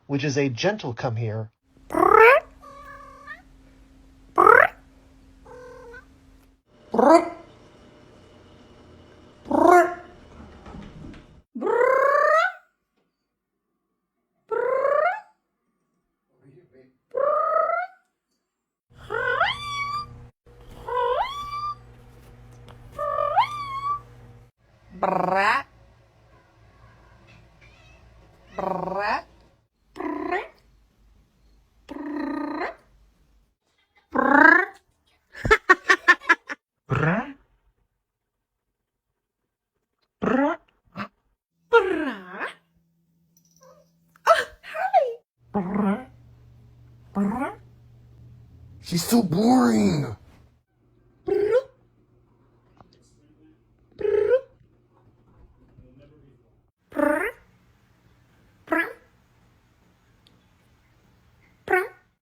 which is a gentle come here. Brat. Brat. Brr. Brr. Brat. Oh, hi. Brr. Brr. She's so boring.